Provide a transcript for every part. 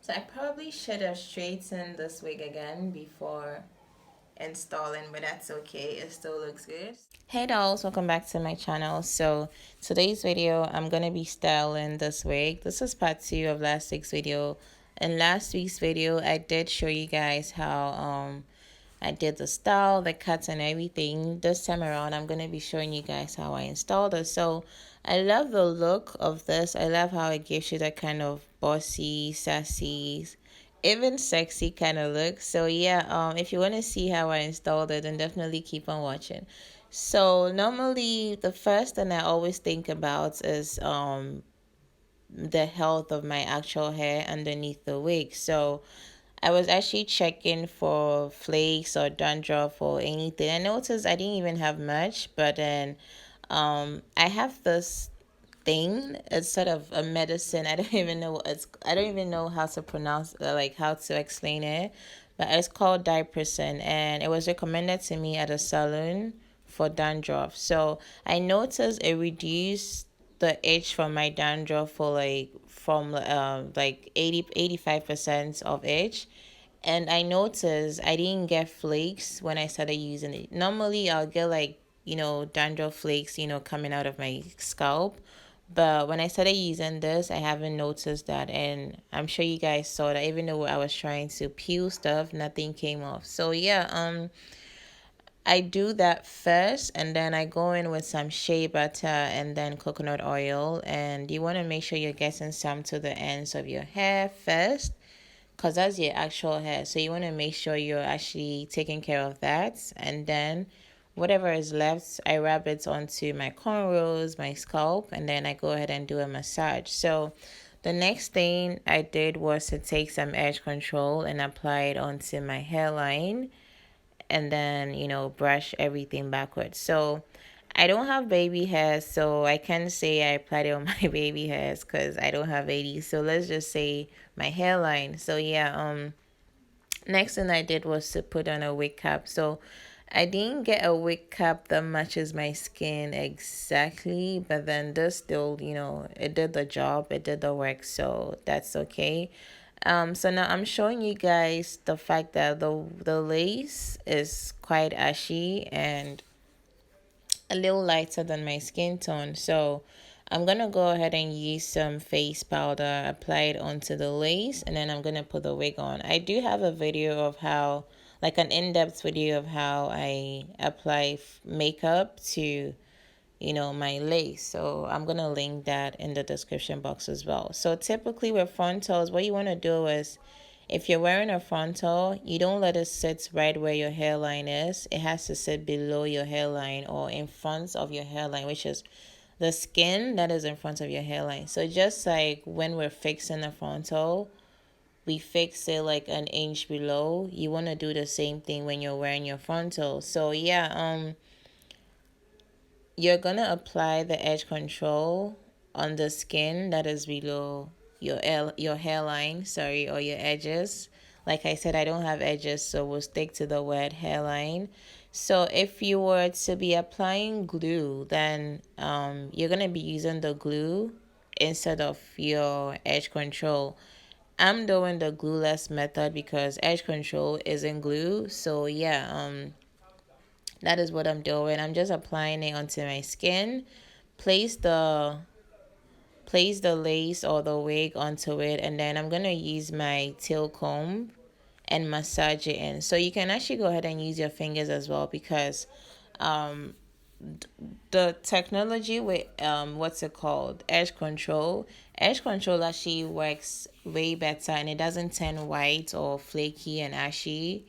So I probably should have straightened this wig again before installing, but that's okay. It still looks good. Hey dolls, welcome back to my channel. So today's video, I'm gonna be styling this wig. This is part 2 of last week's video. In last week's video, I did show you guys how I did the style, the cuts, and everything. This time around, I'm gonna be showing you guys how I installed it. So I love the look of this. I love how it gives you that kind of bossy, sassy, even sexy kind of look. So yeah, if you want to see how I installed it, then definitely keep on watching. So normally the first thing I always think about is the health of my actual hair underneath the wig. So I was actually checking for flakes or dandruff or anything. I noticed I didn't even have much, but then I have this thing. It's sort of a medicine. I don't even know what it's. I don't even know how to pronounce, like how to explain it, but it's called Diproson, and it was recommended to me at a salon for dandruff. So I noticed it reduced the itch from my dandruff for like 85% of itch. And I noticed I didn't get flakes when I started using it. Normally I'll get like, dandruff flakes, coming out of my scalp. But when I started using this, I haven't noticed that. And I'm sure you guys saw that even though I was trying to peel stuff, nothing came off. So yeah, I do that first, and then I go in with some shea butter and then coconut oil. And you want to make sure you're getting some to the ends of your hair first, because that's your actual hair. So you want to make sure you're actually taking care of that. And then whatever is left, I rub it onto my cornrows, my scalp, and then I go ahead and do a massage. So the next thing I did was to take some edge control and apply it onto my hairline, and then brush everything backwards. So I don't have baby hairs, so I can't say I applied it on my baby hairs because I don't have any. So let's just say my hairline. So yeah, next thing I did was to put on a wig cap. So I didn't get a wig cap that matches my skin exactly, but then this still, it did the job, it did the work, so that's okay. So now I'm showing you guys the fact that the lace is quite ashy and a little lighter than my skin tone. So I'm gonna go ahead and use some face powder, apply it onto the lace, and then I'm gonna put the wig on. I do have a video of how, like an in-depth video of how I apply makeup to my lace. So I'm gonna link that in the description box as well. So typically with frontals, what you want to do is, if you're wearing a frontal, you don't let it sit right where your hairline is. It has to sit below your hairline or in front of your hairline, which is the skin that is in front of your hairline. So just like when we're fixing a frontal, we fix it like an inch below. You want to do the same thing when you're wearing your frontal. So yeah, you're gonna apply the edge control on the skin that is below your hairline, sorry, or your edges. Like I said, I don't have edges, so we'll stick to the word hairline. So if you were to be applying glue, then you're gonna be using the glue instead of your edge control. I'm doing the glueless method because edge control isn't glue. So yeah, that is what I'm doing. I'm just applying it onto my skin. Place the place the lace or the wig onto it, and then I'm gonna use my tail comb and massage it in. So you can actually go ahead and use your fingers as well, because um the technology with what's it called, edge control actually works way better, and it doesn't turn white or flaky and ashy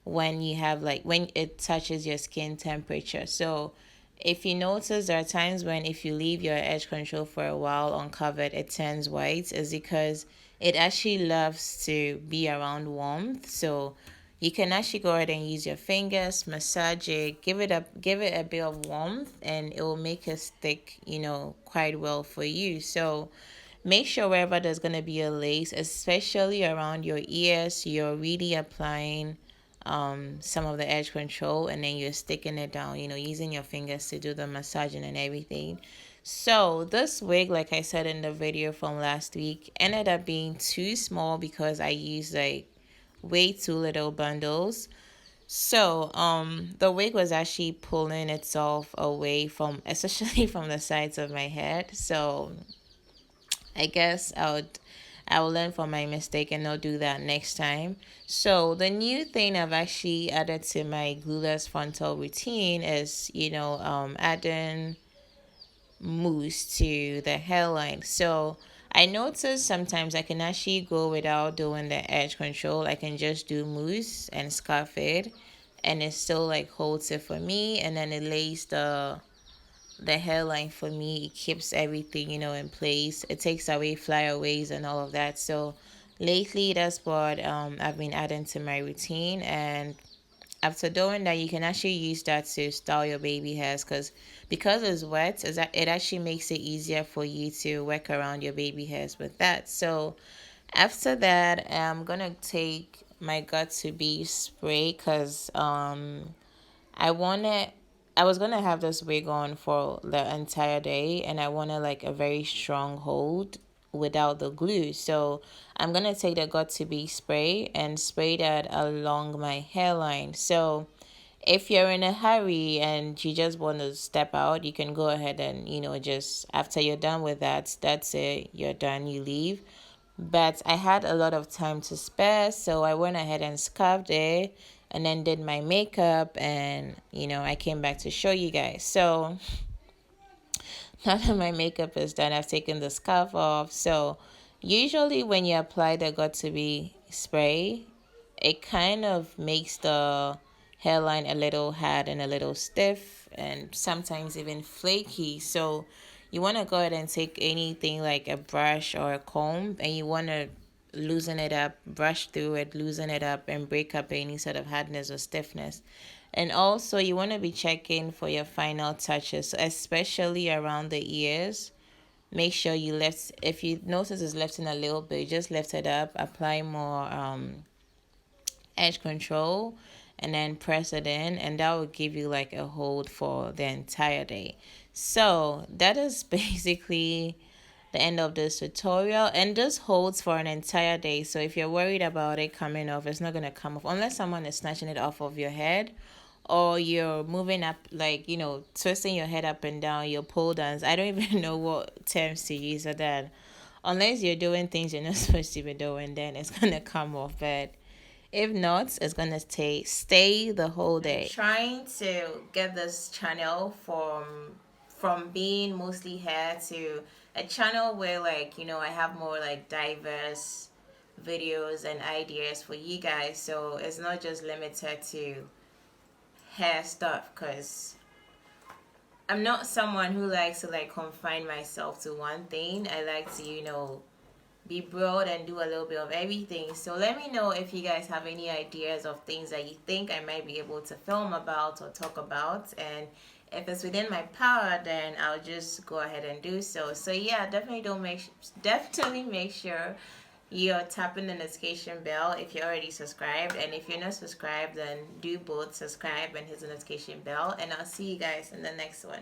when you have, like, when it touches your skin temperature. So if you notice, there are times when if you leave your edge control for a while uncovered, it turns white, is because it actually loves to be around warmth. So you can actually go ahead and use your fingers, massage it, give it a bit of warmth, and it will make it stick, quite well for you. So make sure wherever there's gonna be a lace, especially around your ears, you're really applying some of the edge control, and then you're sticking it down, using your fingers to do the massaging and everything. So this wig, like I said in the video from last week, ended up being too small because I used like way too little bundles. So the wig was actually pulling itself away from, especially from the sides of my head. So I guess I will learn from my mistake and not do that next time. So the new thing I've actually added to my glueless frontal routine is, adding mousse to the hairline. So I notice sometimes I can actually go without doing the edge control. I can just do mousse and scarf it, and it still like holds it for me, and then it lays the hairline for me. It keeps everything, in place. It takes away flyaways and all of that. So lately that's what I've been adding to my routine. And after doing that, you can actually use that to style your baby hairs, because it's wet, it actually makes it easier for you to work around your baby hairs with that. So after that, I'm gonna take my got to be spray, because I wanted I was gonna have this wig on for the entire day, and I wanted like a very strong hold without the glue. So I'm gonna take the got to be spray and spray that along my hairline. So if you're in a hurry and you just want to step out, you can go ahead and, just after you're done with that, that's it, you're done, you leave. But I had a lot of time to spare, so I went ahead and scarfed it and then did my makeup, and I came back to show you guys. So now that my makeup is done, I've taken the scarf off. So usually when you apply the got to be spray, it kind of makes the hairline a little hard and a little stiff, and sometimes even flaky. So you want to go ahead and take anything like a brush or a comb, and you want to loosen it up, brush through it, loosen it up, and break up any sort of hardness or stiffness. And also you want to be checking for your final touches, especially around the ears. Make sure you lift, if you notice it's lifting a little bit, just lift it up, apply more edge control, and then press it in, and that will give you like a hold for the entire day. So that is basically the end of this tutorial, and this holds for an entire day. So if you're worried about it coming off, it's not going to come off unless someone is snatching it off of your head, or you're moving up, like, twisting your head up and down, your pole dance. I don't even know what terms to use for that. Unless you're doing things you're not supposed to be doing, then it's going to come off. But if not, it's going to stay the whole day. I'm trying to get this channel from being mostly hair to a channel where, like, I have more like diverse videos and ideas for you guys. So it's not just limited to hair stuff, because I'm not someone who likes to like confine myself to one thing. I like to, be broad and do a little bit of everything. So let me know if you guys have any ideas of things that you think I might be able to film about or talk about, and if it's within my power, then I'll just go ahead and do so. So yeah, definitely make sure you're tapping the notification bell if you're already subscribed, and if you're not subscribed, then do both, subscribe and hit the notification bell, and I'll see you guys in the next one.